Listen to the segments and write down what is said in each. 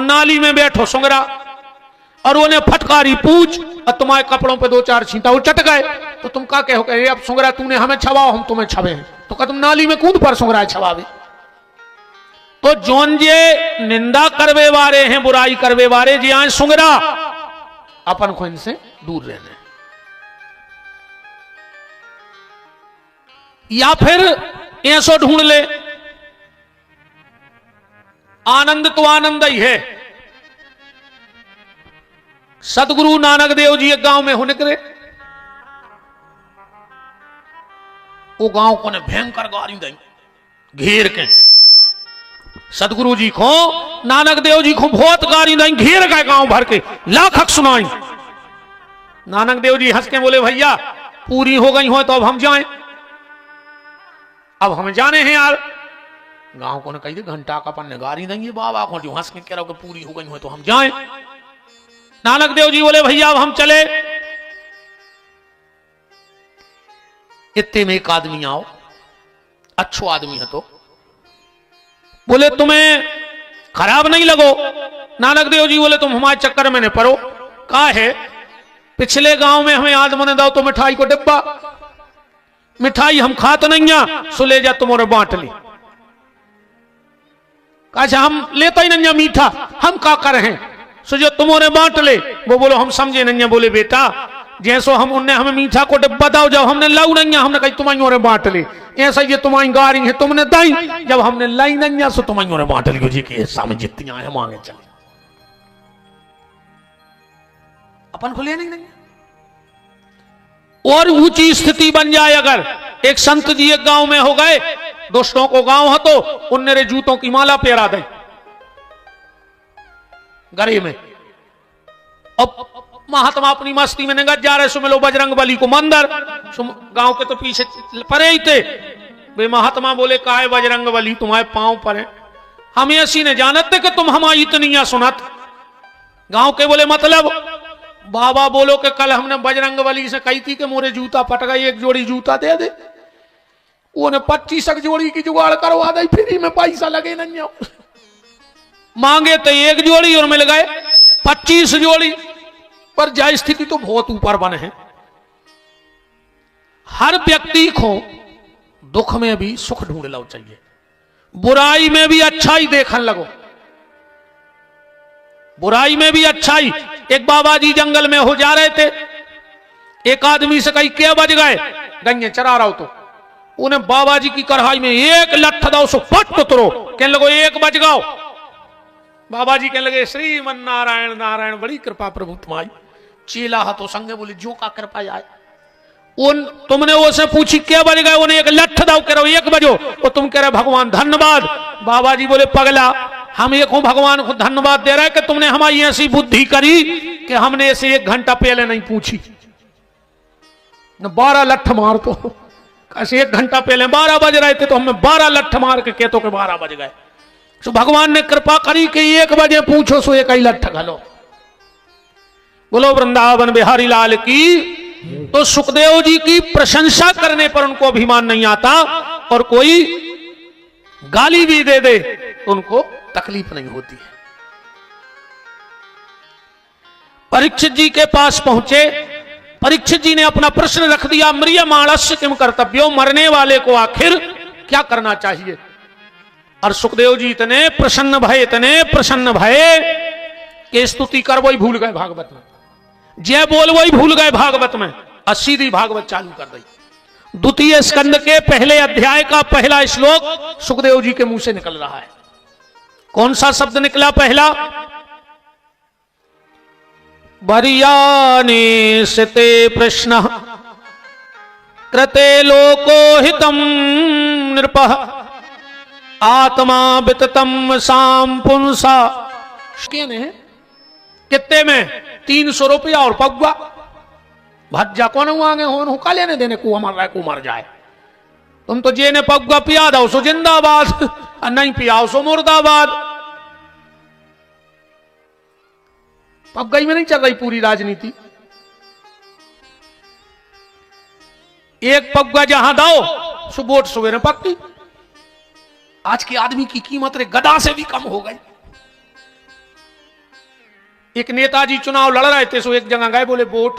नाली में बैठो सुंगरा और उन्हें फटकारी पूछ और तुम्हारे कपड़ों पे 2-4 छींटा वो चट गए तो तुम क्या कहो कि अब सुंगरा तूने हमें छवाओ हम तुम्हें छवे तो क्या तुम नाली में कूद पर सुंगरा छवावे। तो जोन जे निंदा करवे वारे हैं बुराई करवे वारे जी आज सुंगरा अपन को इनसे दूर रहने। या फिर ऐसो ढूंढ ले आनंद तो आनंद ही है। सतगुरु नानक देव जी एक गांव में हो निकले, वो गांव को ने भयंकर गारी दी घेर के। सतगुरु जी को नानक देव जी को बहुत गारी दी घेर गए गांव भर के लाख हक सुनाई। नानक देव जी हंस के बोले भैया पूरी हो गई हो तो अब हम जाएं, अब हम जाने हैं यार। गांव को ने कही घंटा का पन्ने गारी देंगे बाबा को जो हंस के कह रहा कि पूरी हो गई हो तो हम जाएं। नानक देव जी बोले भैया अब हम चले। इतने में एक आदमी आओ, अच्छो आदमी है तो बोले तुम्हें खराब नहीं लगो। नानक देव जी बोले तुम हमारे चक्कर में न पड़ो। का है पिछले गांव में हमें आदमी ने दो तो मिठाई को डिब्बा, मिठाई हम खाते नहीं सो ले जा तुम्हारे बांट ली। अच्छा हम लेता ही नहीं मीठा हम का कर हैं सो जो तुम्हारे बांट ले। वो बोलो हम समझे नहीं। बोले बेटा जैसो हम उनने हमें मीठा को डिब्बा दाओ जब हमने लाऊ नहीं हमने कही तुम्हारी बांट ले। ऐसा ये तुम्हारी गारी है तुमने दाई जब हमने लाई नहीं सो तुम्हारी बांट ली जी के हिस्सा में जितनी आए मांगे चले अपन को ले नहीं। और ऊंची स्थिति बन जाए अगर एक संत जी एक गांव में हो गए, दोस्तों को गांव हो तो उनने रे जूतों की माला पहरा दे गले में। अब महात्मा अपनी मस्ती में निगत जा रहे सो मिलो बजरंग बली को मंदिर गांव के तो पीछे परे ही थे। वे महात्मा बोले का है बजरंग बली तुम्हारे पांव पर है, हम ऐसी ने जानत थे कि तुम हमारी इतनी सुनत। गांव के बोले मतलब बाबा बोलो कि कल हमने बजरंग बली से कही थी कि मोरे जूता पट गई एक जोड़ी जूता दे दे। उन्हें 25 जोड़ी की जुगाड़ करवा दी फ्री में पैसा लगे नहीं। मांगे तो एक जोड़ी और मिल गए 25 जोड़ी। पर जय स्थिति तो बहुत ऊपर बने हैं। हर व्यक्ति को दुख में भी सुख ढूंढ लो चाहिए, बुराई में भी अच्छाई देखने लगो, बुराई में भी अच्छाई। एक बाबा जी जंगल में हो जा रहे थे, एक आदमी से कही क्या बज गए, गंगे चरा रहा हो तो उन्हें बाबा जी की कढ़ाई में एक लठ दो सो पट उतरो। कहने लगो एक बज गाओ। बाबा जी कहने लगे श्रीमन नारायण नारायण बड़ी कृपा प्रभु तुम्हारी। चेला हाथों संगे बोले जो का कृपा आए। उन तुमने उससे पूछी क्या बज गए, उन्हें एक लठ दो कह रहे एक बजो और तुम कह रहे भगवान धन्यवाद। बाबा जी बोले पगला हम एक भगवान को धन्यवाद दे रहे कि तुमने हमारी ऐसी बुद्धि करी कि हमने ऐसे 1 घंटा पहले नहीं पूछी न 12 लठ मार तो ऐसे 1 घंटा पहले 12 बज रहे थे तो हमें 12 लठ मार के कहते कि 12 बज गए। तो भगवान ने कृपा करी कि 1 बजे पूछो सो एक ही लठ घलो। बोलो वृंदावन बिहारी लाल की। तो सुखदेव जी की प्रशंसा करने पर उनको अभिमान नहीं आता और कोई गाली भी दे दे तो उनको तकलीफ नहीं होती है। परीक्षित जी के पास पहुंचे, परीक्षित जी ने अपना प्रश्न रख दिया म्रियमाणस्य किम कर्तव्यो, मरने वाले को आखिर क्या करना चाहिए। और सुखदेव जी इतने प्रसन्न भये कि स्तुति कर वही भूल गए भागवत में, जय बोल वही भूल गए भागवत में और सीधी भागवत चालू कर दी। 2 स्कंद के पहले अध्याय का पहला श्लोक सुखदेव जी के मुंह से निकल रहा है। कौन सा शब्द निकला पहला? बरियाने सिते प्रश्न कृते लोको हितम नृपः आत्मा विततम साम पुंसा। कितने में 300 रुपया और पगुआ भज्जा कौन आगे हो का लेने देने को मर रहा है को मर जाए। तुम तो जे ने पगुआ पिया दो सो जिंदाबाद और नहीं पियाओ सो मुर्दाबाद। पगई में नहीं चल रही पूरी राजनीति। एक पगुआ जहां दो सो वोट सवेरे पक्की। आज के आदमी की कीमत रे गधा से भी कम हो गई। एक नेताजी चुनाव लड़ रहे थे, सो एक जगह गए, बोले वोट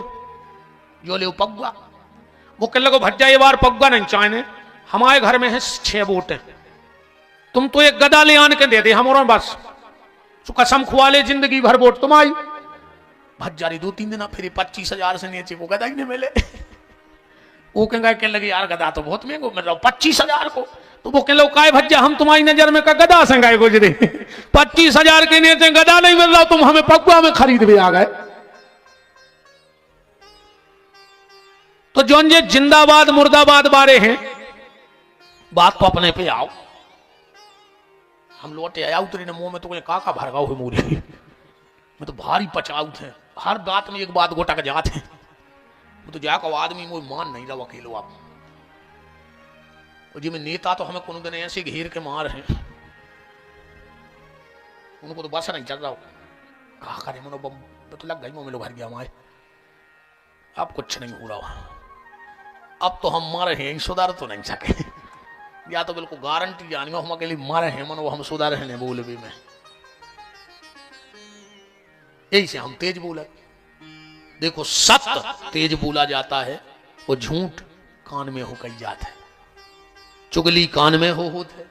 जो ले पगुआ। वो कह लगो भज्जा ये बार पगुआ नहीं चाहने, हमारे घर में है 6 वोट है, तुम तो एक गदा ले आन के दे दे हमारा बस, सो कसम खुआ ले जिंदगी भर वोट तुम आई। भज्जारी 2-3 दिन फिर 25,000 से नीचे वो गदा ही नहीं मिले। वो कह लगे यार गदा तो बहुत महंगो मिल रहा 25,000 को। तो वो कह लो काय भज्जा हम तुम्हारी नजर में का गदा संगाए गुजरे, 25,000 के नीचे गदा नहीं मिल रहा, तुम हमें पगुआ में खरीद भी आ गए। तो जोन ये जिंदाबाद मुर्दाबाद बारे हैं, बात तो अपने पे आओ। हम लौटे आया उतरे ने मुंह में तो काका भरगाओ है मूरी मैं तो भारी पचाऊ थे, हर बात में एक बात गोटा के जाते हैं। तो जाको आदमी मुझे मान नहीं रहा अकेलो आप जी में नेता तो हमें कोनो दिन ऐसे घेर के मार हैं, उनको तो बस नहीं चल रहा हो। कहा करे मनो बम तो लग गई मिलो भर गया हमारे, अब कुछ नहीं हो रहा, अब तो हम मारे हैं सुधार तो नहीं सके, या तो बिल्कुल गारंटी जानी हम अकेले मारे हैं मनो हम सुधार हैं बोले भी मैं, यही से हम तेज बोले। देखो सत्य तेज बोला जाता है, वो झूठ कान में हो कही जाता है, चुगली कान में होत है,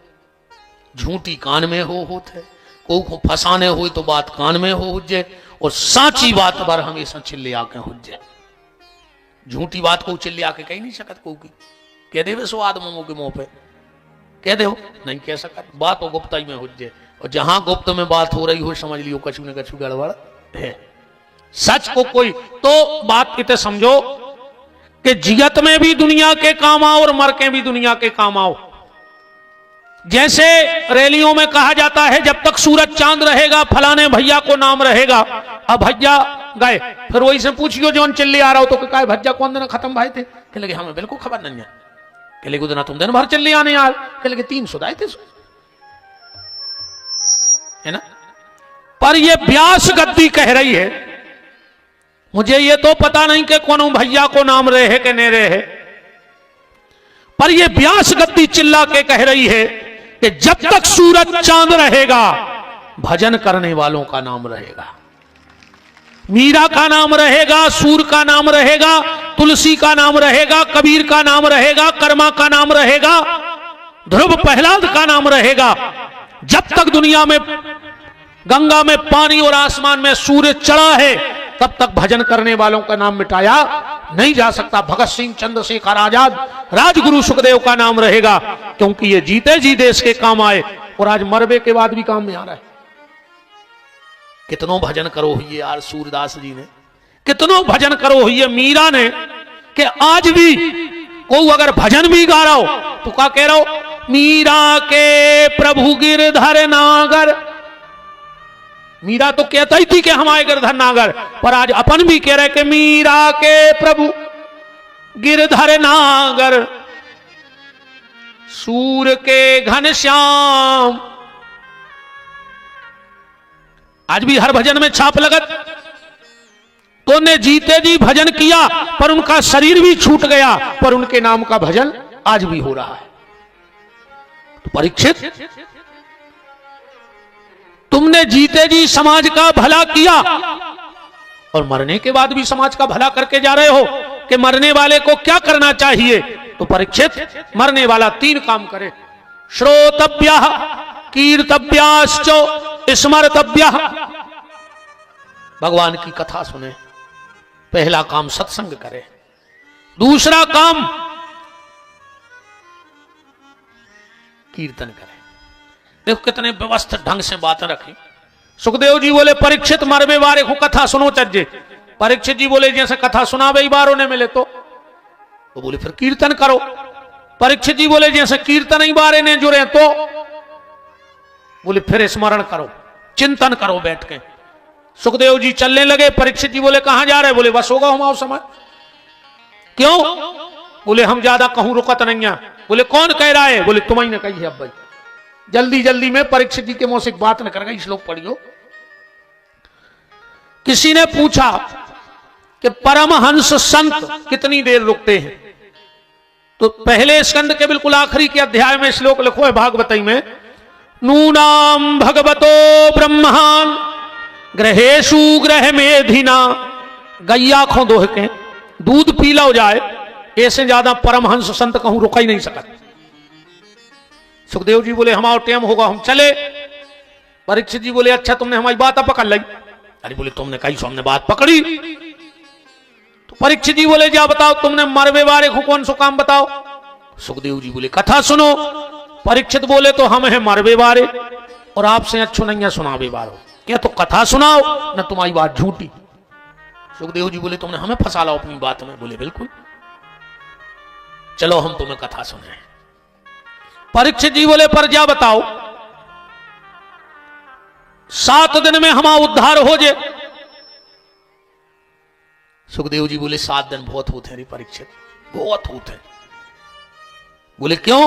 झूठी कान में होत है, को फसाने हो तो बात कान में हो जाए, और साची बात पर हमेशा चिल्ले आके हो जाए। झूठी बात को चिल्ले आके कह नहीं सकत, को की कह दे सो आदमों के मुंह पे कह दे नहीं कह सकत, बात वो गुप्त में हो जाए, और जहां गुप्त में बात हो रही हो समझ लियो कछु न कछु गड़बड़ है। सच को कोई तो बात इतने समझो कि जियत में भी दुनिया के काम आओ और मर के भी दुनिया के काम आओ। जैसे रैलियों में कहा जाता है जब तक सूरज चांद रहेगा फलाने भैया को नाम रहेगा, अब भैया गए फिर वही से पूछियो जो चिल्ली आ रहा हो तो क्या भैया कौन दिन खत्म भाई थे, कह लगे हमें बिल्कुल खबर नहीं है, कह लगे उतना तुम दिन भर चिल्ली आने यार, कह लगे 3 सुधाए थे है ना। पर ये व्यास गद्दी कह रही है, मुझे ये तो पता नहीं कि कौन भैया को नाम रहे कि नहीं रहे, पर ये व्यास गद्दी चिल्ला के कह रही है कि जब तक सूरज चांद रहेगा भजन करने वालों का नाम रहेगा, मीरा का नाम रहेगा, सूर का नाम रहेगा, तुलसी का नाम रहेगा, कबीर का नाम रहेगा, कर्मा का नाम रहेगा, ध्रुव प्रहलाद का नाम रहेगा। जब तक दुनिया में गंगा में पानी और आसमान में सूरज चढ़ा है तब तक भजन करने वालों का नाम मिटाया नहीं जा सकता। भगत सिंह, चंद्रशेखर आजाद, राजगुरु सुखदेव का नाम रहेगा, क्योंकि ये जीते जी देश के काम आए और आज मरबे के बाद भी काम में आ रहा है। कितनों भजन करो ये यार सूरदास जी ने, कितनों भजन करो ये मीरा ने, कि आज भी कोई अगर भजन भी गा रहा हो तो क्या कह रहा हो, मीरा के प्रभु गिरधर नागर। मीरा तो कहता ही थी कि हमारे गिरधर नागर, पर आज अपन भी कह रहे कि मीरा के प्रभु गिरधर नागर, सूर के घनश्याम। आज भी हर भजन में छाप लगत, तो ने जीते जी भजन किया पर उनका शरीर भी छूट गया, पर उनके नाम का भजन आज भी हो रहा है। तो परीक्षित, तुमने जीते जी समाज का भला किया और मरने के बाद भी समाज का भला करके जा रहे हो कि मरने वाले को क्या करना चाहिए। तो परीक्षित, मरने वाला 3 काम करे, श्रोतव्यः कीर्तव्याश्च स्मर्तव्यः। भगवान की कथा सुने, पहला काम सत्संग करे, दूसरा काम कीर्तन करे। देखो कितने व्यवस्थित ढंग से बातें रखी। सुखदेव जी बोले परीक्षित मरबे बारे को कथा सुनो चज्जे। परीक्षित जी बोले जैसे कथा सुनावे ही बारों ने मिले तो बोले फिर कीर्तन करो। परीक्षित जी बोले जैसे कीर्तन ही बारे ने जुड़े तो बोले फिर स्मरण करो, चिंतन करो बैठ के। सुखदेव जी चलने लगे, परीक्षित जी बोले कहां जा रहे, बोले बस होगा हमारा समय। क्यों, बोले हम ज्यादा कहूं रुकत नहीं है। बोले कौन कह रहा है, बोले तुम्हें ने कही है। अब भाई जल्दी जल्दी में परीक्षित जी के मुंह से बात न कर गई, श्लोक पढ़ियो। किसी ने पूछा कि परमहंस संत कितनी देर रुकते हैं, तो पहले स्कंद के बिल्कुल आखिरी के अध्याय में श्लोक लिखो है भागवतई में, नूनाम भगवतो ब्रह्मान ग्रहेशु ग्रह मेधिना, गैया खो दोह के दूध पीला हो जाए, ऐसे ज्यादा परमहंस संत कहूं रुका ही नहीं सका। सुखदेव जी बोले हमारा टाइम होगा, हम चले। परीक्षित जी बोले अच्छा तुमने हमारी बात पकड़ ली। अरे बोले तुमने कही सो हमने बात पकड़ी। तो परीक्षित जी बोले जा बताओ तुमने मरवे बारे को कौन सो काम बताओ। सुखदेव जी बोले कथा सुनो। परीक्षित बोले तो हम हैं मरवे बारे और आपसे अच्छो नहीं है सुनावे बारो, क्या तो कथा सुनाओ न तुम्हारी बात झूठी। सुखदेव जी बोले तुमने हमें फंसा लो अपनी बात में। बोले बिल्कुल, चलो हम तुम्हें कथा सुने। परीक्षित जी बोले पर जा बताओ 7 दिन में हमारा उद्धार हो जाए। सुखदेव जी बोले 7 दिन बहुत होते हैं परीक्षित, बहुत होते हैं। बोले क्यों?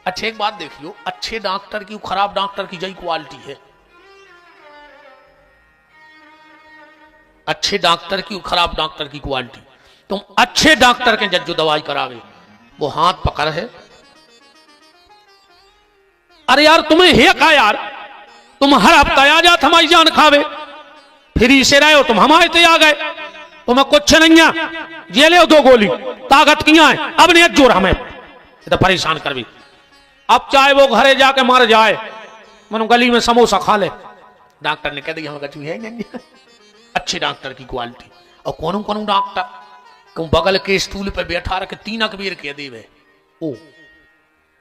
अच्छा एक बात देखियो, अच्छे डॉक्टर की खराब डॉक्टर की जई क्वालिटी है। अच्छे डॉक्टर की खराब डॉक्टर की क्वालिटी, तुम अच्छे डॉक्टर के जज जो दवाई करावे वो हाथ पकड़ है। अरे यार तुम्हें है का यार, तुम हर हफ्ता आ जात हमारी जान खावे, फिर इसे रहे हो तुम हमारे ते आ गए, तुम्हें कुछ नहीं है, जेले 2 गोली ताकत किया है, अब नहीं जोर हमें तो परेशान कर भी। अब चाहे वो घरे जाके मर जाए, मनो गली में समोसा खा ले, डॉक्टर ने कह दिया हमें कछु है नहीं। अच्छे डॉक्टर की क्वालिटी। और कौन कौन डॉक्टर कहूं बगल के स्टूल पे बैठा रखे 3 अकबीर कह देवे ओ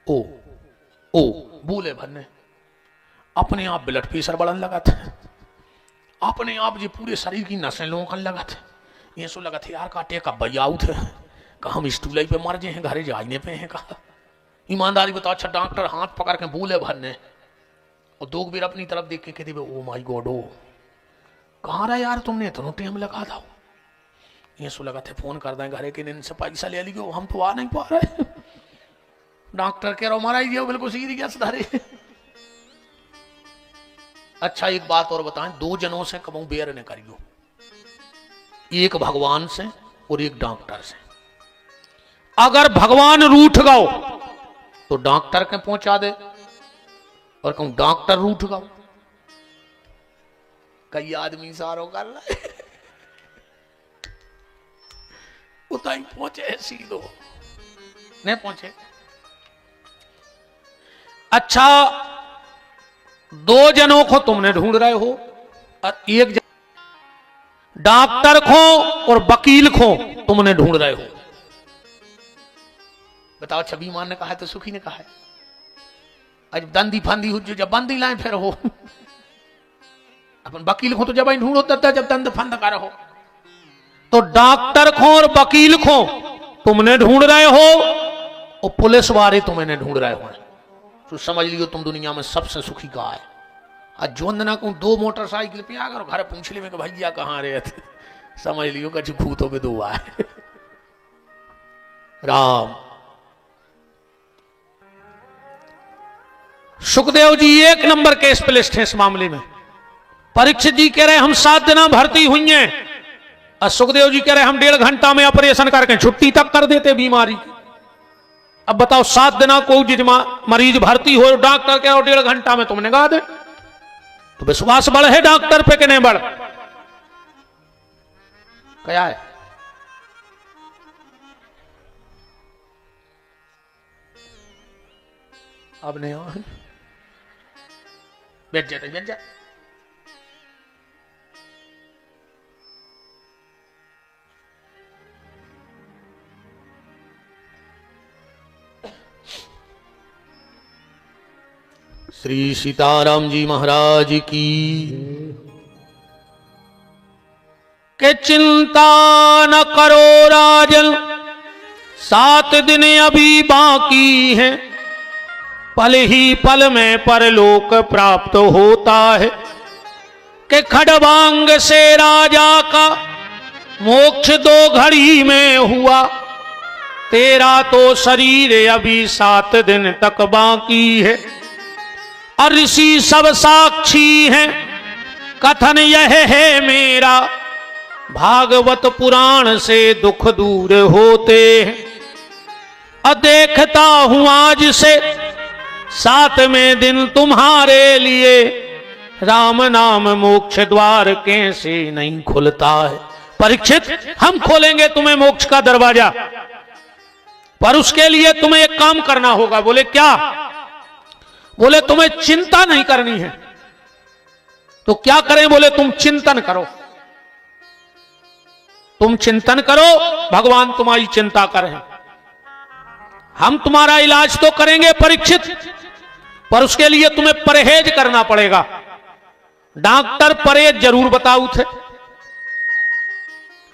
ओ ओ बोले भरने, अपने आप ब्लड प्रेशर बढ़ने लगा था, अपने आप जो पूरे शरीर की नसें लोकन लगा थे, ये सो लगा थे यार काटे का बयाऊ थे, कहा हम स्टूल पे मर जाए हैं, घरे जाने पे हैं। कहा ईमानदारी बताओ। अच्छा डॉक्टर हाथ पकड़ के बोले भरने और 2 बार अपनी तरफ देख के कहते ओ माई गॉड, ओ कहाँ रहा यार तुमने इतना टाइम लगा था। ये सो लगा थे फोन कर दें घरे के, इनसे पैसा ले लियो, हम तो आ नहीं पा रहे। डॉक्टर कह रहा हूं मारा बिल्कुल सीरियस धरे। अच्छा एक बात और बताएं, 2 जनों से कबू बेर न करियो, एक भगवान से और एक डॉक्टर से। अगर भगवान रूठ गओ तो डॉक्टर के पहुंचा दे, और कहूं डॉक्टर रूठ गओ, कई आदमी सारो कर रहे उताई पहुंचे सीधो नहीं पहुंचे। अच्छा 2 जनों को तुमने ढूंढ रहे हो, और एक डॉक्टर को और वकील को तुमने ढूंढ रहे हो। बताओ छवि मान ने कहा है तो सुखी ने कहा है, आज दंदी फंदी हो जो जब बंदी लाए फिर हो, अपन वकील को तो जब ढूंढो तब जब दंद फंद कर हो। तो डॉक्टर को और वकील को तुमने ढूंढ रहे हो और पुलिस वाले तुम्हें ढूंढ रहे हो, तो समझ लियो तुम दुनिया में सबसे सुखी का है। आज जो ना को 2 मोटरसाइकिल पे आ गए घर पूछ ले भैया कहाँ रहे थे, समझ लियो कछु भूतों पे 2 आए। राम सुखदेव जी 1 नंबर केस पे लिस्ट है इस मामले में। परीक्षित जी कह रहे हम 7 दिन भर्ती हुई हैं, और सुखदेव जी कह रहे हम 1.5 घंटा में ऑपरेशन करके छुट्टी तक कर देते बीमारी। अब बताओ 7 दिन को मरीज भर्ती हो, डॉक्टर कह रहे 1.5 घंटा में तुमने गा दे, तो विश्वास बढ़ है डॉक्टर पे कि नहीं बढ़? क्या है अब नहीं बैठ जाते बैठ जा। श्री सीताराम जी महाराज की। के चिंता न करो राजन, 7 दिन अभी बाकी हैं, पल ही पल में परलोक प्राप्त होता है। के खड़बांग से राजा का मोक्ष 2 घड़ी में हुआ, तेरा तो शरीर अभी 7 दिन तक बाकी है। और ऋषि सब साक्षी हैं, कथन यह है मेरा, भागवत पुराण से दुख दूर होते हैं। और देखता हूं आज से 7वें दिन तुम्हारे लिए राम नाम मोक्ष द्वार कैसे नहीं खुलता है। परीक्षित, हम खोलेंगे तुम्हें मोक्ष का दरवाजा, पर उसके लिए तुम्हें एक काम करना होगा। बोले क्या? बोले तुम्हें चिंता नहीं करनी है। तो क्या करें? बोले तुम चिंतन करो, तुम चिंतन करो, भगवान तुम्हारी चिंता करें। हम तुम्हारा इलाज तो करेंगे परीक्षित, पर उसके लिए तुम्हें परहेज करना पड़ेगा। डॉक्टर परहेज जरूर बताऊ थे,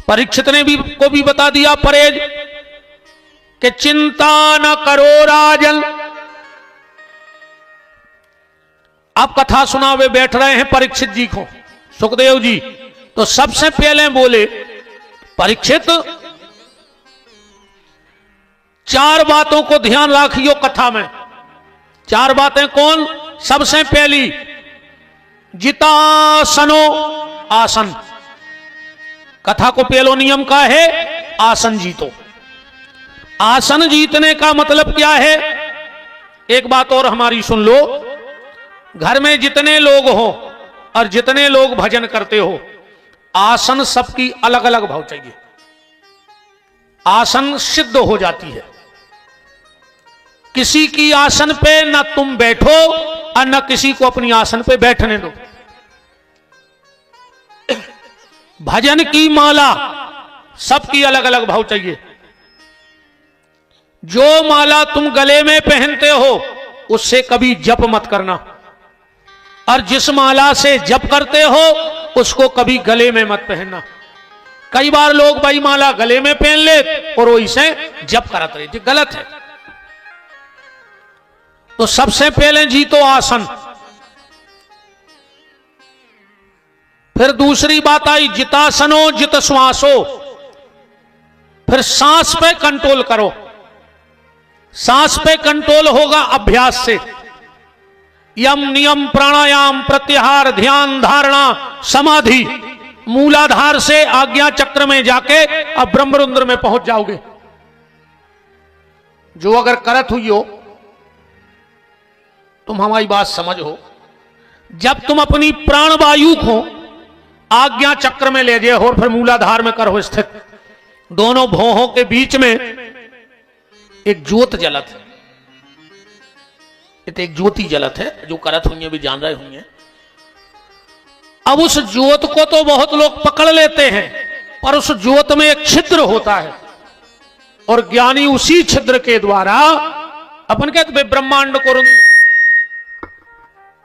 परीक्षित ने को भी बता दिया परहेज कि चिंता न करो राजन। अब कथा सुनावे बैठ रहे हैं परीक्षित जी को, सुखदेव जी। तो सबसे पहले बोले, परीक्षित चार बातों को ध्यान रखियो कथा में। चार बातें कौन? सबसे पहली, जितासनो आसन। कथा को पहलो नियम का है आसन जीतो। आसन जीतने का मतलब क्या है? एक बात और हमारी सुन लो, घर में जितने लोग हो और जितने लोग भजन करते हो, आसन सबकी अलग अलग भाव चाहिए। आसन सिद्ध हो जाती है। किसी की आसन पे न तुम बैठो और न किसी को अपनी आसन पे बैठने दो। भजन की माला सबकी अलग अलग भाव चाहिए। जो माला तुम गले में पहनते हो उससे कभी जप मत करना, और जिस माला से जप करते हो उसको कभी गले में मत पहनना। कई बार लोग भाई माला गले में पहन ले और वो इसे जप करते रहे, गलत है। तो सबसे पहले जीतो आसन। फिर दूसरी बात आई जितासनो जित श्वासो। फिर सांस पे कंट्रोल करो। सांस पे कंट्रोल होगा अभ्यास से। यम नियम प्राणायाम प्रत्याहार ध्यान धारणा समाधि, मूलाधार से आज्ञा चक्र में जाके अब ब्रह्मरुद्र में पहुंच जाओगे। जो अगर करत हुई हो, तुम हमारी बात समझो, जब तुम अपनी प्राणवायु को आज्ञा चक्र में ले जाओ और फिर मूलाधार में करो स्थित, दोनों भौहों के बीच में एक ज्योत जलत है। एक ज्योति जलत है, जो करत हुई भी जान रहे होंगे। अब उस ज्योत को तो बहुत लोग पकड़ लेते हैं, पर उस ज्योत में एक छिद्र होता है, और ज्ञानी उसी छिद्र के द्वारा अपन कहते ब्रह्मांड को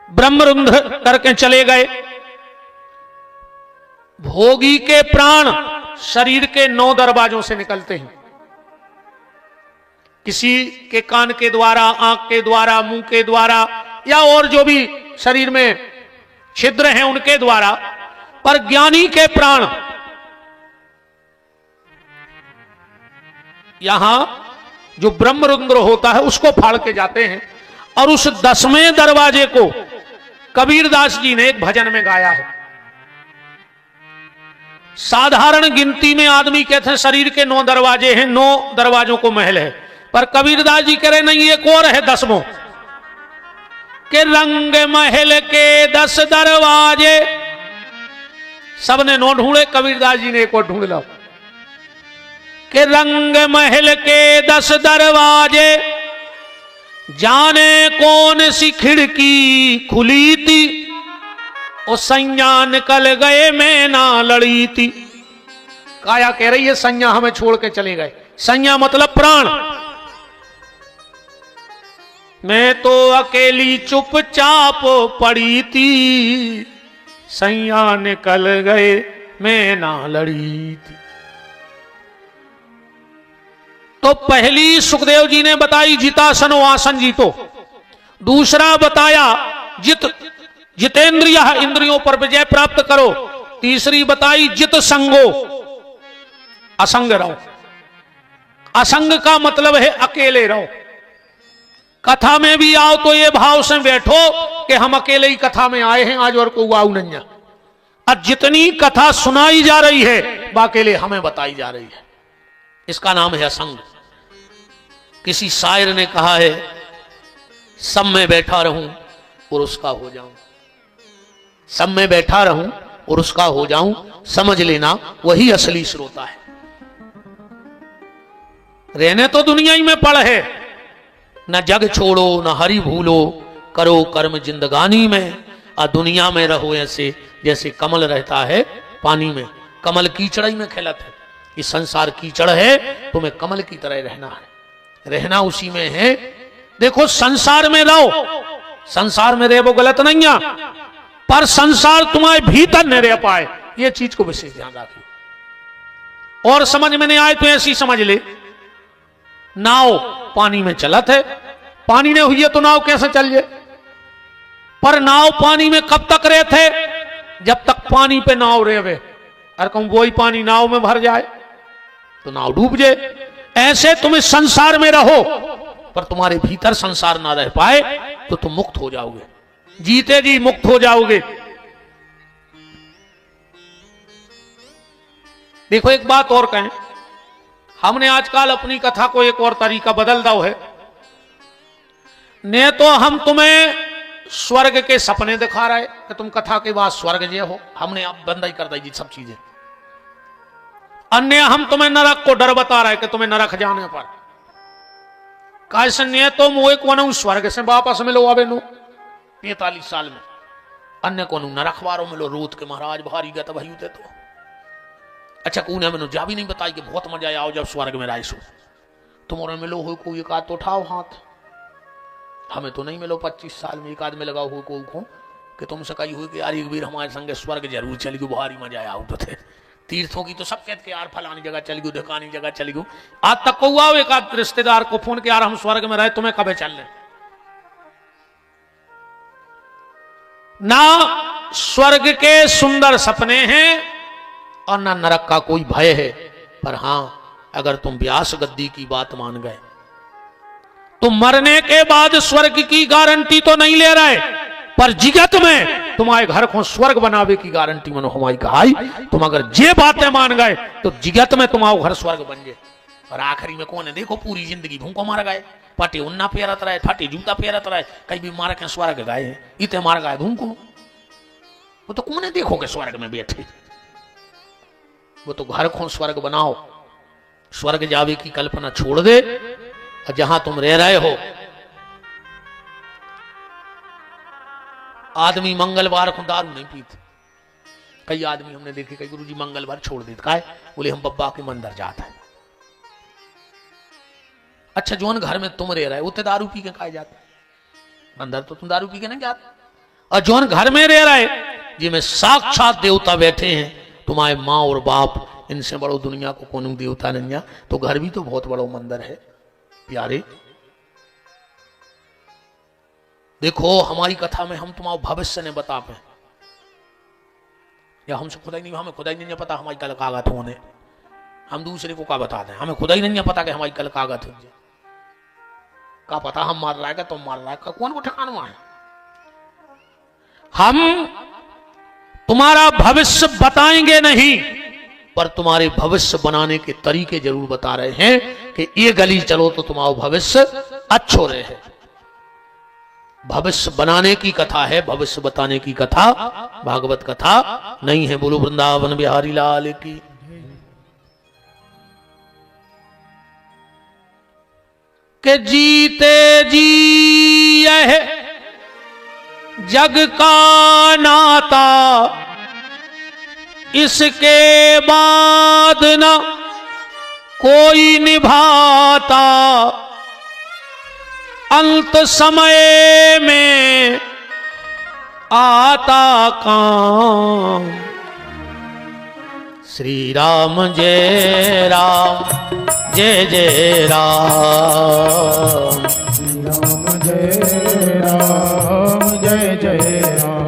ब्रह्मरुंध करके चले गए। भोगी के प्राण शरीर के 9 दरवाजों से निकलते हैं। किसी के कान के द्वारा, आंख के द्वारा, मुंह के द्वारा, या और जो भी शरीर में छिद्र हैं उनके द्वारा। पर ज्ञानी के प्राण यहां जो ब्रह्मरुद्र होता है उसको फाड़ के जाते हैं। और उस 10वें दरवाजे को कबीरदास जी ने एक भजन में गाया है। साधारण गिनती में आदमी कहते हैं शरीर के 9 दरवाजे हैं, 9 दरवाजों को महल है, पर कबीरदास जी कह रहे नहीं, एक और है 10वां के रंग महल के 10 दरवाजे। सबने 9 ढूंढे, कबीरदास जी ने एक और ढूंढ लो के रंग महल के 10 दरवाजे, जाने कौन सी खिड़की खुली थी, ओ सैया निकल गए मैं ना लड़ी थी। काया कह रही है सैया हमें छोड़ के चले गए। सैया मतलब प्राण। मैं तो अकेली चुपचाप पड़ी थी, सैया निकल गए मैं ना लड़ी थी। तो पहली सुखदेव जी ने बताई जितासनो आसन जीतो। दूसरा बताया जितेंद्रिय इंद्रियों पर विजय प्राप्त करो। तीसरी बताई जित संगो, असंग रहो। असंग का मतलब है अकेले रहो। कथा में भी आओ तो ये भाव से बैठो कि हम अकेले ही कथा में आए हैं आज, और को आओ नहीं। अब जितनी कथा सुनाई जा रही है वह अकेले हमें बताई जा रही है। इसका नाम है असंग। किसी शायर ने कहा है सब में बैठा रहूं और उसका हो जाऊं। सब में बैठा रहूं और उसका हो जाऊं, समझ लेना वही असली श्रोता है। रहने तो दुनिया ही में पड़ है, न जग छोड़ो न हरि भूलो, करो कर्म जिंदगानी में। और दुनिया में रहो ऐसे जैसे कमल रहता है पानी में, कमल कीचड़ में खिलत है। ये संसार कीचड़ है, तुम्हें कमल की तरह रहना है, रहना उसी में है। देखो संसार में रहो, संसार में रहे वो गलत नहीं है, पर संसार तुम्हारे भीतर न रह पाए, ये चीज को विशेष ध्यान रखिए। और समझ में नहीं आए तो ऐसी समझ ले, नाव पानी में चलत है, पानी ने हुई है तो नाव कैसे चल जाए? पर नाव पानी में कब तक रहे थे? जब तक पानी पे नाव रहे। अरे कहूं वही पानी नाव में भर जाए तो नाव डूब जाए। ऐसे तुम इस संसार में रहो, पर तुम्हारे भीतर संसार ना रह पाए तो तुम मुक्त हो जाओगे, जीते जी मुक्त हो जाओगे। देखो एक बात और कहें, हमने आजकल अपनी कथा को एक और तरीका बदल दो है। ने तो हम तुम्हें स्वर्ग के सपने दिखा रहे कि तुम कथा के बाद स्वर्ग जे हो, हमने अब बंद ही कर दी जी सब चीजें। अन्य हम तुम्हें नरक को डर बता रहे कि तुम्हें नरक जाने पर कैसे ने तो मोए को स्वर्ग से वापस मिलो अबे नो 45 साल में, अन्य को नरक वारो मिलो रोत के महाराज भारी गत भई उते तो। अच्छा कौन है मैंने जा भी नहीं बताई कि बहुत मजा आओ जब स्वर्ग में राइसो, तुम्हारे मिलो हो कोई एक आध तो उठाओ हाथ। हमें तो नहीं मिलो 25 साल में एक आदमी लगाओ हो को कि तुमसे कही हुई कि यार एक बार हमारे संगे स्वर्ग जरूर चली गई, भारी मजा आया तो थे। तीर्थों की तो सब कहते यार फलानी जगह चली गई, ढकानी जगह चली गई। आज तक को हुआ एक आध रिश्तेदार को फोन किया यार हम स्वर्ग में रहे, तुम्हें कब चलने? ना स्वर्ग के सुंदर सपने हैं और ना नरक का कोई भय है। पर हां अगर तुम व्यास गद्दी की बात मान गए तो मरने के बाद स्वर्ग की गारंटी तो नहीं ले रहे, पर जिगत में तुम्हारे घर को स्वर्ग बनावे की गारंटी मनो हमारी कहाई। तुम अगर ये बातें मान गए तो जिगत में तुम्हारा घर स्वर्ग बन जाए। और आखिरी में कौन है? देखो पूरी जिंदगी भूखों मार गए, फटे उन्ना पेरत रहे, फटे जूता पेरत रहे, कहीं भी मार के स्वर्ग गए, इतने मार गए भूखों। वो तो कौन है देखो के स्वर्ग में बैठे? वो तो घर को स्वर्ग बनाओ, स्वर्ग जावे की कल्पना छोड़ दे। और जहां तुम रह रहे हो, आदमी मंगलवार को दारू नहीं पीते। कई आदमी हमने देखे, कई गुरुजी मंगलवार छोड़ देते, काहे? बोले हम बब्बा के मंदिर जाते हैं। अच्छा जोन घर में तुम रह रहे हो उतने दारू पी के खाए जाते, अंदर तो तुम दारू पी के नहीं जाते। और जोन घर में रह रहे जिनमें साक्षात देवता बैठे हैं, तुम्हारे माँ और बाप, इनसे बड़ो दुनिया को कौन देवता नहीं। तो घर भी तो बहुत बड़ो मंदिर है प्यारे। देखो हमारी कथा में हम तुम्हारा भविष्य ने बता पे, या हमसे खुदा ही नहीं, हमें खुदा ही नहीं पता हमारी कल कागत होने, हम दूसरे को क्या बता दें? हमें खुदा ही नहीं पता कि हमारी कल कागत हो जाए। का पता हम मार रहा है तुम मार रहा है, कौन को ठिकाना है? हम तुम्हारा भविष्य बताएंगे नहीं, पर तुम्हारे भविष्य बनाने के तरीके जरूर बता रहे हैं कि ये गली चलो तो तुम्हारा भविष्य अच्छो रहे। भविष्य बनाने की कथा है, भविष्य बताने की कथा भागवत कथा नहीं है। बोलो वृंदावन बिहारी लाल की। के जीते जी यह जग का नाता, इसके बाद न कोई निभाता, अंत समय में आता काम। श्री राम जय राम जय जय राम, श्री राम जय राम जय जय राम।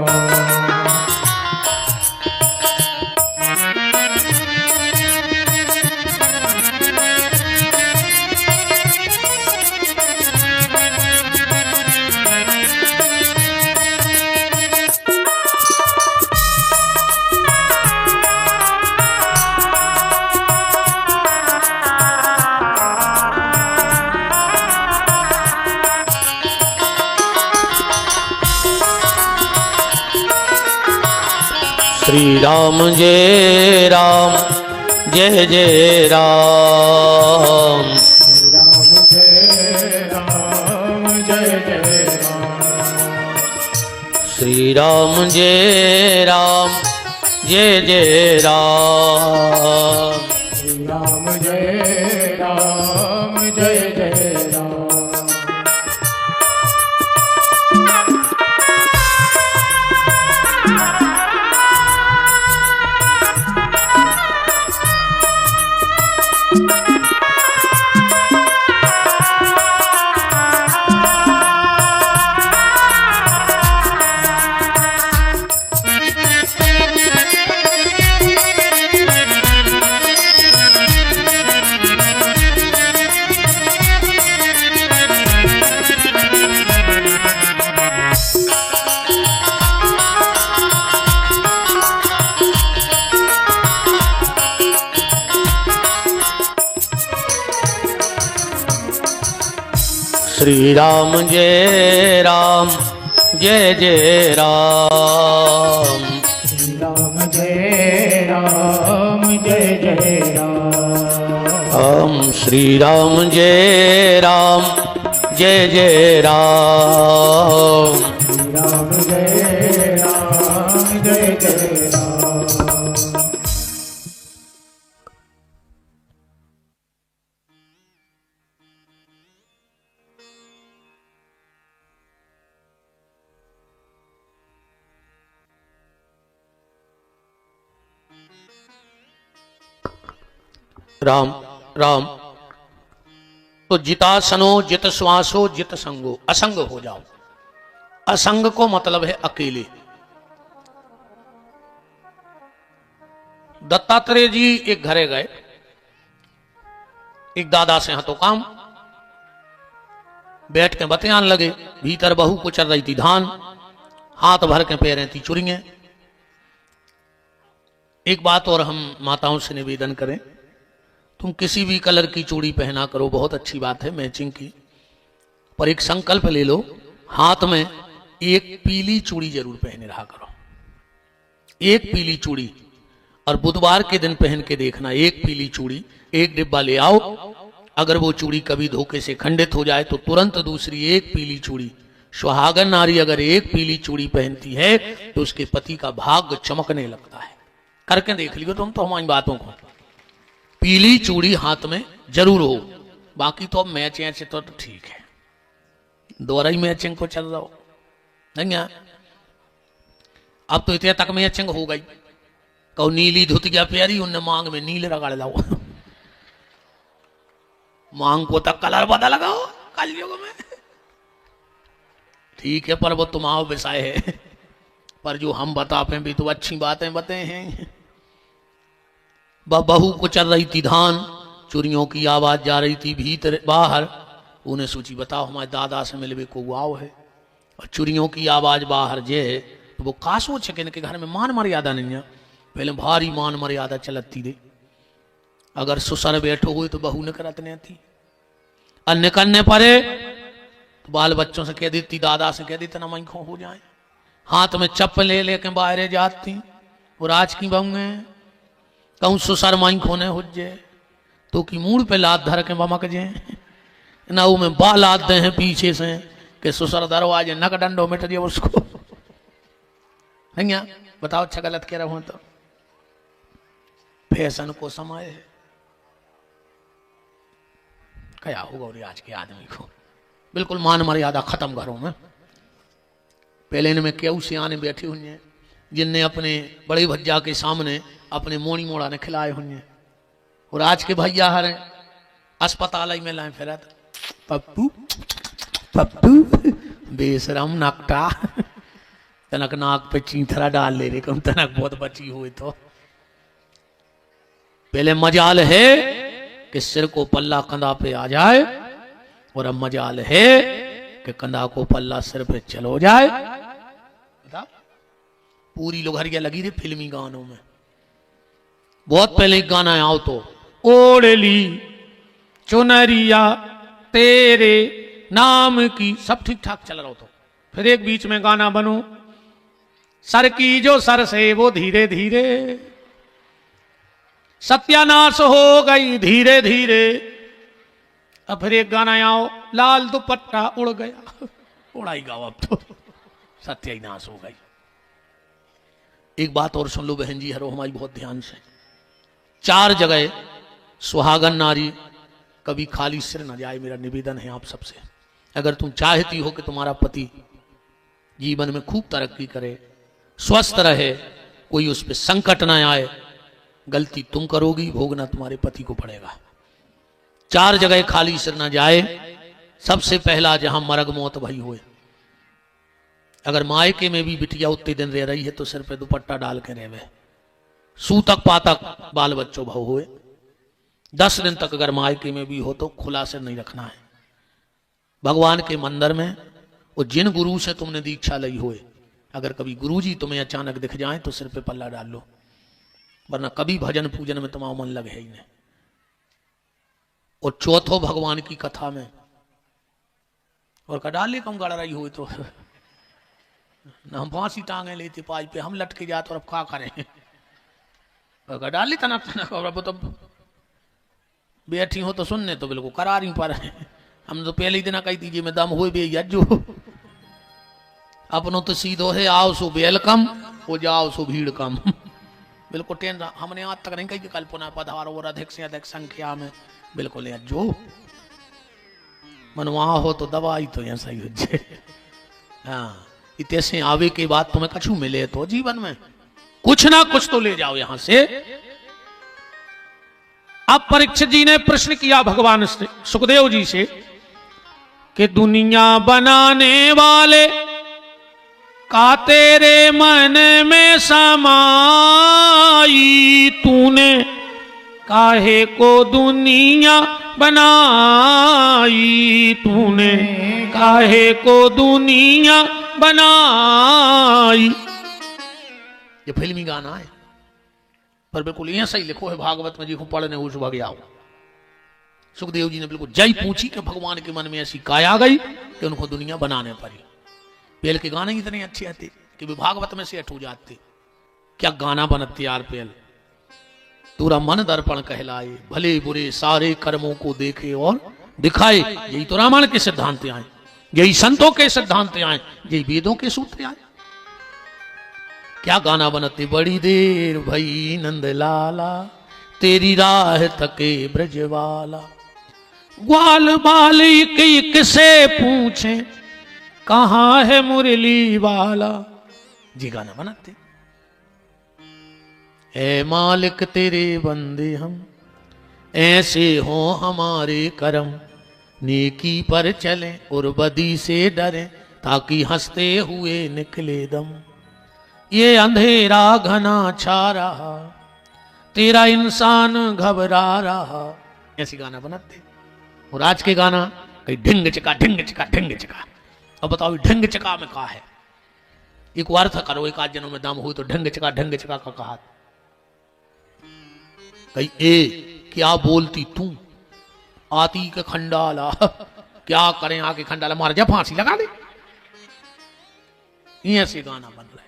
श्री राम जय राम जय जय राम। राम जय राम जय जय राम। श्री राम जय राम जय जय राम। श्री राम जय राम जय जय राम। श्री राम जय राम जय जय राम। श्री राम जय राम जय जय राम। श्री राम जय राम जय जय राम। श्री राम जय राम जय जय राम। राम राम। तो जितासनो जित श्वासो जित संगो, असंग हो जाओ। असंग को मतलब है अकेले। दत्तात्रेय जी एक घरे गए, एक दादा से हाथों काम बैठ के बतियान लगे। भीतर बहू को चल रही थी धान, हाथ भर के पैरें थी चुरियां। एक बात और हम माताओं से निवेदन करें, तुम किसी भी कलर की चूड़ी पहना करो, बहुत अच्छी बात है मैचिंग की, पर एक संकल्प ले लो, हाथ में एक पीली चूड़ी जरूर पहने रहा करो। एक पीली चूड़ी, और बुधवार के दिन पहन के देखना, एक पीली चूड़ी एक डिब्बा ले आओ। अगर वो चूड़ी कभी धोखे से खंडित हो जाए तो तुरंत दूसरी एक पीली चूड़ी। सुहागन नारी अगर एक पीली चूड़ी पहनती है तो उसके पति का भाग्य चमकने लगता है। करके देख लियो तुम तो हमारी बातों को। पीली चूड़ी हाथ में जरूर हो। बाकी तो अब मैच ऐच तो ठीक है, दोहरा ही मैचिंग को चल रहा हो नहीं। अब तो इतने तक मैचिंग हो गई, कहो नीली धुतिया प्यारी, उनने मांग में नील रगड़ लाओ। मांग को तक कलर बदल लगाओ कलयुग में। ठीक है, पर वो तुम्हारा विषय है, पर जो हम बता पे भी तो अच्छी बातें बते हैं। बहू को चल रही थी धान, चुरियों की आवाज जा रही थी भीतर बाहर। उन्हें सोची बताओ हमारे दादा से मिलवे को आओ है, और चुरियों की आवाज बाहर जे है तो वो का सोच है कि इनके घर में मान मर्यादा नहीं है। पहले भारी मान मर्यादा चलती थी, अगर सुसर बैठो हुए तो बहू ने करत नहीं थी, और निकलने पड़े तो बाल बच्चों से कह देती, दादा से कह देती ना मैं खो हो जाए। हाथ में चप्पल ले लेके बाहर जाती, और आज की बहू कहूँ सुसर माई खोने हो जे तो की मूड पे लात धर के बमक जे ना, वो में बाल आते हैं पीछे से कि सुसर दरवाजे नक डंडो मिट दिया उसको। नहीं बताओ अच्छा गलत कह रहा हूं तो। फैशन को समय है, क्या होगा और आज के आदमी को बिल्कुल मान मर्यादा खत्म घरों में। पहले इनमें क्यों सियाने बैठे हुए हैं जिनने अपने बड़े भज्जा के सामने अपने मोड़ी मोड़ा ने खिलाए हुए, और आज के भैया हर अस्पताल में लाए फिर पप्पू पप्पू बेशरम नकटा, तनक नाक पे चींथरा डाल ले रहे, कम तनक बहुत बची हुई। तो पहले मजाल है कि सिर को पल्ला कंधा पे आ जाए, और अब मजाल है कि कंधा को पल्ला सिर पे चलो जाए। पूरी लोहरिया लगी थी फिल्मी गानों में। बहुत पहले एक गाना आओ तो, ओढ़ ली चुनरिया तेरे नाम की, सब ठीक ठाक चल रहा हो। तो फिर एक बीच में गाना बनो, सर की जो सर से वो धीरे धीरे सत्यानाश हो गई धीरे धीरे। अब फिर एक गाना आओ, लाल दुपट्टा उड़ गया, उड़ाई गाओ अब तो सत्यानाश हो गई। एक बात और सुन लो बहन जी, हरो हमारी बहुत ध्यान से। 4 जगह सुहागन नारी कभी खाली सिर न जाए, मेरा निवेदन है आप सबसे। अगर तुम चाहती हो कि तुम्हारा पति जीवन में खूब तरक्की करे, स्वस्थ रहे, कोई उस पर संकट न आए, गलती तुम करोगी, भोगना तुम्हारे पति को पड़ेगा। 4 जगह खाली सिर न जाए। सबसे पहला, जहां मरग मौत भई हुए, अगर मायके में भी बिटिया उतने दिन रह रही है तो सिर पे दुपट्टा डाल के रहे, सूतक पातक बाल बच्चों भाव हुए। 10 दिन तक अगर मायके में भी हो तो खुला सिर नहीं रखना है। भगवान के मंदिर में और जिन गुरु से तुमने दीक्षा ली हुए, अगर कभी गुरुजी तुम्हें अचानक दिख जाए तो सिर पे पल्ला डाल लो, वरना कभी भजन पूजन में तुम्हारा मन लगे ही नहीं। और चौथो, भगवान की कथा में और कडाले कम गड़ रही हुई तो न हम फांसी टांगे लेते पाई पे, हम लटके जाते और अब क्या करें। कडाली तना तो बैठी हो तो सुनने तो बिल्कुल करार ही पर हम तो पहले ही दिन कही दीजिए मैं दम हुए बे यज्जो अपनों तो सीधो है, आओ सो वेलकम, हो जाओ सो भीड़ कम। बिल्कुल टेन हमने आज तक नहीं कही कल्पना पधारो और अधिक से अधिक संख्या में, बिल्कुल यज्जो मन वहां हो तो दवाई तो ऐसा ही हो जाए। हाँ, इतने आवे के बाद तुम्हें कछु मिले तो जीवन में कुछ ना कुछ तो ले जाओ यहां से। अब परीक्षित जी ने प्रश्न किया भगवान से, सुखदेव जी से, कि दुनिया बनाने वाले का तेरे मन में समाई, तूने काहे को दुनिया बनाई, तूने काहे को दुनिया बनाई। ये फिल्मी गाना है पर बिल्कुल ऐसा ही लिखो है भागवत में, जी को पढ़ने उस भग आओ। सुखदेव जी ने बिल्कुल जय पूछी कि भगवान के मन में ऐसी काया आ गई कि उनको दुनिया बनाने पड़ी। पेल के गाने इतने अच्छे आते कि वे भागवत में से हट हो जाते। क्या गाना बनते यार पेल, पूरा मन दर्पण कहलाए, भले बुरे सारे कर्मों को देखे और दिखाए। यही तो रामायण के सिद्धांत आए, यही संतों के सिद्धांत आए, यही वेदों के सूत्र आए। क्या गाना बनते, बड़ी देर भई नंद लाला, तेरी राह तके ब्रजवाला, ग्वाल बालिक किसे पूछे, कहां है मुरली वाला। जी गाना बनाते। ए मालिक तेरे बंदे हम, ऐसे हो हमारे करम, नेकी पर चले और बदी से डरे, ताकि हंसते हुए निकले दम। ये अंधेरा घना छा रहा, तेरा इंसान घबरा रहा। ऐसी गाना बनाते। और आज के गाना कहीं ढिंग चिका ढिंग चिका ढिंग चिका। अब बताओ ढिंग चिका में कहा है, एक अर्थ करो, एक आज जन्म में दम हुई तो ढिंग चिका का कहा। कहीं ए क्या बोलती तू, आती के खंडाला, क्या करें आके खंडाला मार जा फांसी लगा दे। ऐसे गाना बन रहा है।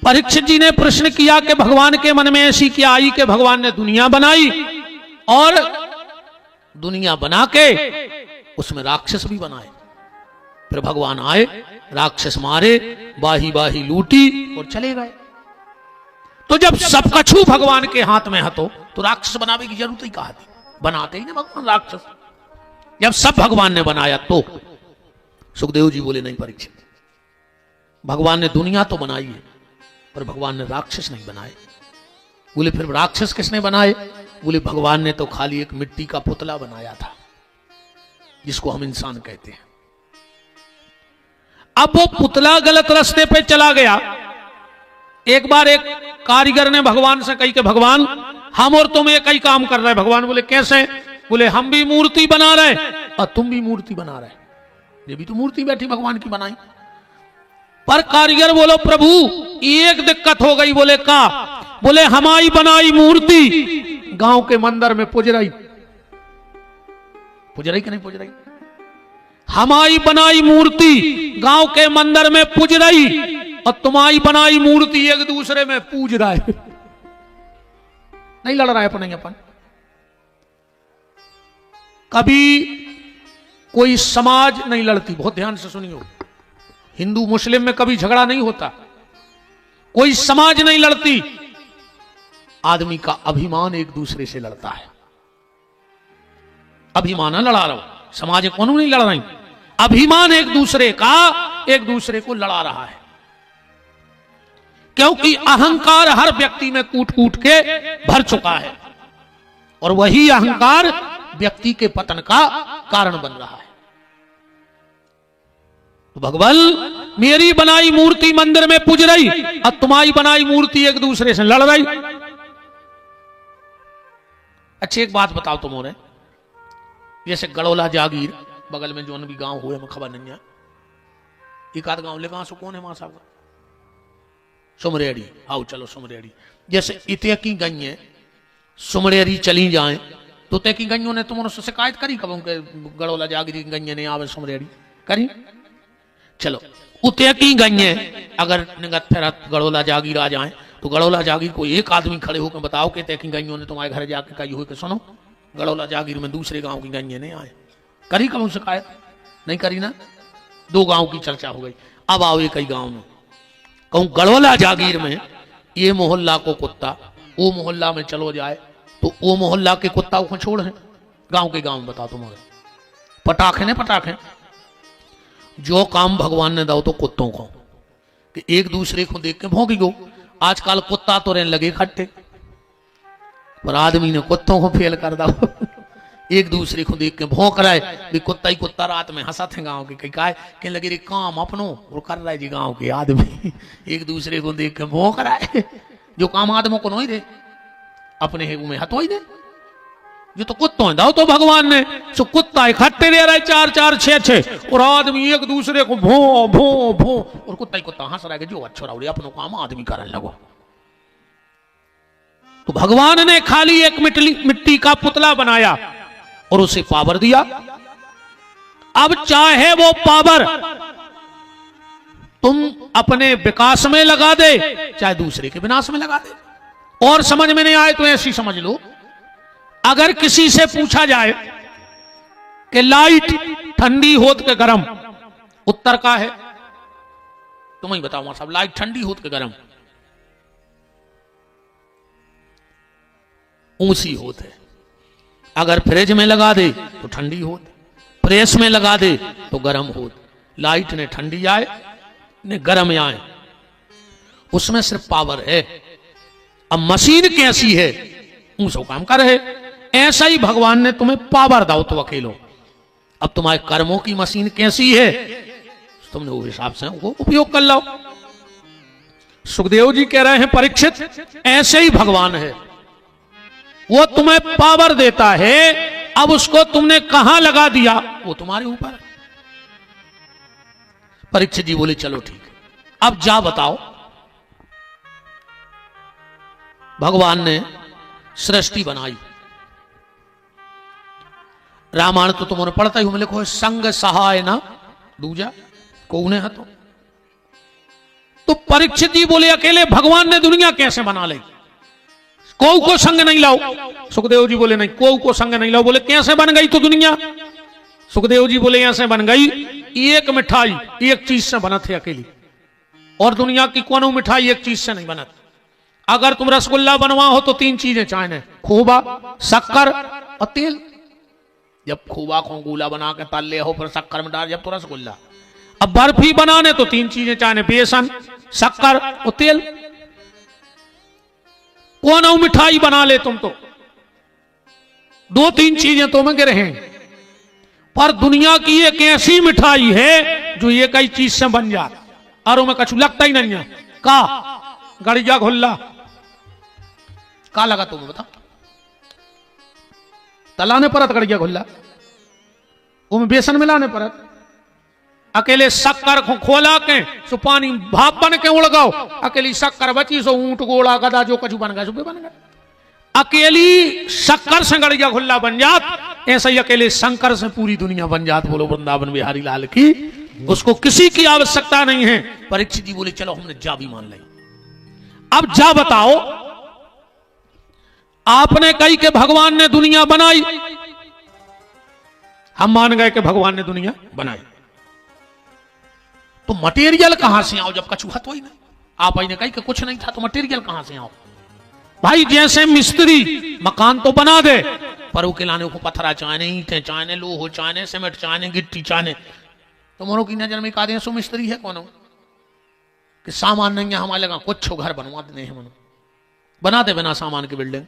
परीक्षित जी ने प्रश्न किया कि भगवान के मन में ऐसी क्या आई कि भगवान ने दुनिया बनाई और दुनिया बना के उसमें राक्षस भी बनाए। फिर भगवान आए, राक्षस मारे, बाही बाही लूटी और चले गए। तो जब सब कछु भगवान के हाथ में हतो तो राक्षस बनाने की जरूरत ही कहा थी, बनाते ही ना भगवान राक्षस। जब सब भगवान ने बनाया तो सुखदेव जी बोले नहीं परीक्षित, भगवान ने दुनिया तो बनाई है पर भगवान ने राक्षस नहीं बनाए। बोले फिर राक्षस किसने बनाए? बोले भगवान ने तो खाली एक मिट्टी का पुतला बनाया था जिसको हम इंसान कहते हैं। अब वो पुतला गलत रास्ते पे चला गया। एक बार एक कारीगर ने भगवान से कही कि भगवान हम और तुम एक ही काम कर रहे हैं। भगवान बोले कैसे? बोले हम भी मूर्ति बना रहे और तुम भी मूर्ति बना रहे। ये भी तो मूर्ति बैठी भगवान की बनाई। पर कारीगर बोलो प्रभु एक दिक्कत हो गई। बोले का? बोले हमारी बनाई मूर्ति गांव के मंदिर में पुज रही कि नहीं पुज रही? हमारी बनाई मूर्ति गांव के मंदिर में पुज रही और तुम्हारी बनाई मूर्ति एक दूसरे में पूज रहा है। नहीं लड़ रहा है अपन, अपन कभी कोई समाज नहीं लड़ती, बहुत ध्यान से सुनियो, हिंदू मुस्लिम में कभी झगड़ा नहीं होता, कोई समाज नहीं लड़ती, आदमी का अभिमान एक दूसरे से लड़ता है। अभिमान लड़ा रहा हूं, समाज कौन नहीं लड़ रही, अभिमान एक दूसरे का एक दूसरे को लड़ा रहा है। क्योंकि अहंकार हर व्यक्ति में कूट कूट के भर चुका है और वही अहंकार व्यक्ति के पतन का कारण बन रहा है। तो भगवान मेरी बनाई मूर्ति मंदिर में पूज रही और तुम्हारी बनाई मूर्ति एक दूसरे से लड़ रही। अच्छी एक बात बताओ तुम, और जैसे गड़ोला जागीर बगल में जो भी गांव हुए हमें खबर नहीं है, एक आध गांव ले कहां से कौन है वहां साहब, सुमरेड़ी, आओ चलो सुमरेड़ी। जैसे इतने की गई सुमरेड़ी चली जाए तो तय की गईयों ने तुम उससे शिकायत करी कब उनके गड़ोला जागीर गई ने आवे सुमरेड़ी करी? चलो उतने की गई अगर निगत गड़ोला जागीर आ जाए तो गड़ोला जागीर को एक आदमी खड़े होकर बताओ कि तय की गईयों ने तुम्हारे घर जाके कही हो कि सुनो गड़ोला जागीर में दूसरे गांव की गई नहीं आए, करी कब शिकायत? नहीं करी ना। दो गांव की चर्चा हो गई। अब आओ कई गांव में कहूं गड़ोला जागीर में ये मोहल्ला को कुत्ता वो मोहल्ला में चलो जाए तो वो मोहल्ला के कुत्ता को छोड़ है, गांव के गांव में बताओ तुम्हारे पटाखे ने पटाखे। जो काम भगवान ने दो तो कुत्तों को कि एक दूसरे को देख के भौंकी गो। आजकल कुत्ता तो रहने लगे इकट्ठे, पर आदमी ने कुत्तों को फेल कर दो। एक दूसरे को देख के भौंक रहा है, कुत्ता ही कुत्ता रात में हंसा थे गांव के कई काय कहने लगे रे काम अपनो और कर रहा है जी गांव के आदमी एक दूसरे को देख के भौंक रहा है। जो काम आदमों को नहीं दे अपने है में हथो ही दे, जो तो कुत्तों है दाओ तो भगवान ने सो कुत्ता इकट्ठे रह रहा है 4-4 6-6 और आदमी एक दूसरे को भो भो भो और कुत्ता ही कुत्ता हंस रहा है जो अच्छा रहा अपनों काम आदमी करने लगो। तो भगवान ने खाली एक मिट्टी का पुतला बनाया और उसे पावर दिया। अब चाहे वो पावर तुम अपने विकास में लगा दे चाहे दूसरे के विनाश में लगा दे। और समझ में नहीं आए तो ऐसी समझ लो, अगर किसी से पूछा जाए कि लाइट ठंडी होत के गरम, उत्तर का है तुम ही बताओ साहब, लाइट ठंडी होत के गरम, ऊंची होत है। अगर फ्रिज में लगा दे तो ठंडी होत, प्रेस में लगा दे तो गर्म होत। लाइट ने ठंडी आए ने गर्म आए, उसमें सिर्फ पावर है। अब मशीन कैसी है ऊंचो काम कर है, ऐसा ही भगवान ने तुम्हें पावर दाओ तो अकेलो। अब तुम्हारे कर्मों की मशीन कैसी है तुमने वो हिसाब से वो उपयोग कर लो। सुखदेव जी कह रहे हैं परीक्षित ऐसे ही भगवान है, वो तुम्हें पावर देता है, अब उसको तुमने कहां लगा दिया वो तुम्हारे ऊपर है। परीक्षित जी बोले चलो ठीक है, अब जा बताओ। भगवान ने सृष्टि बनाई, रामायण तो तुमने पढ़ता ही हो, लिखो संग सहाय ना दूजा कौन है तो परीक्षित जी बोले अकेले भगवान ने दुनिया कैसे बना ली, को संग नहीं लाओ। सुखदेव जी बोले नहीं को संग नहीं लाओ। बोले कैसे बन गई तो दुनिया? सुखदेव जी बोले ऐसे बन गई, एक मिठाई एक चीज से बना थे अकेली, और दुनिया की कोनो मिठाई एक चीज से नहीं बना। अगर तुम रसगुल्ला बनवा हो तो 3 चीजें चाहिए, खोबा शक्कर और तेल। जब खोबा को गोला बना के तल ले हो फिर शक्कर में डाल जब तो रसगुल्ला। अब बर्फी बनाने तो 3 चीजें चाहिए, बेसन शक्कर और तेल। कौन मिठाई बना ले तुम तो 2-3 चीजें तो में गिरे हैं, पर दुनिया की एक ऐसी मिठाई है जो एक ही चीज से बन जाए और में कछु लगता ही नहीं है। का गड़िया घुल्ला का लगा तुम्हें बता, तलाने परत गड़िया घुल्ला वो बेसन मिलाने परत, अकेले शक्कर को खोला के सो पानी भाप बन के उड़ गओ, अकेली शक्कर बची सो ऊंट गोला गदा जो कछु बन गया सो बन गया। अकेली शक्कर से गड़िया घुल्ला बन जात, ऐसा ही अकेले शंकर से पूरी दुनिया बन जात। बोलो वृंदावन बिहारी लाल की उसको किसी की आवश्यकता नहीं है। परीक्षित जी बोले चलो हमने जा भी मान ली। अब जा बताओ, आपने कही कि भगवान ने दुनिया बनाई, हम मान गए कि भगवान ने दुनिया बनाई, तो मटेरियल कहां से आओ जब कछु हत हो ही नहीं। आप ही ने कही कि कुछ नहीं था तो मटेरियल कहां से आओ। भाई जैसे मिस्त्री मकान तो बना दे, पर वो लाने को पत्थरा चाहने, ईंटें चाहने, लोहो चाहने, सीमेंट चाहने, गिट्टी चाहने, तो मोरों की नजर में कहा सो मिस्त्री है कौन हो कि सामान नहीं है हमारे लगा कुछ घर बनवा देने हैं, मनो बना दे बिना सामान की बिल्डिंग।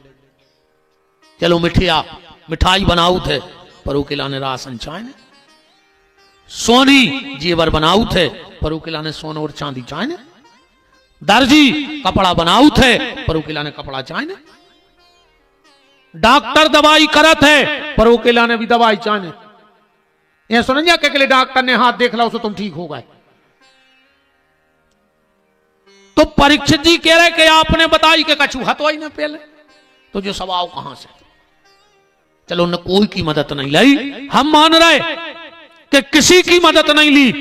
चलो मिठाई बनाऊ थे, पर वो लाने राशन चाहने, सोनी जेवर बनाऊ थे, पर वो लाने सोना और चांदी चाहने, दर्जी कपड़ा बनाऊ थे, पर वो लाने कपड़ा चाहने, डॉक्टर दवाई करत है, पर वो लाने भी दवाई चाहने। ये सुन जा के लिए डॉक्टर ने हाथ देख ला उसे तुम ठीक हो गए। तो परीक्षित जी कह रहे कि आपने बताई कि कछु हतो ही ना पहले, तो जो सवाल कहां से। चलो उन्होंने कोई की मदद नहीं ली, हम मान रहे कि किसी की मदद नहीं ली,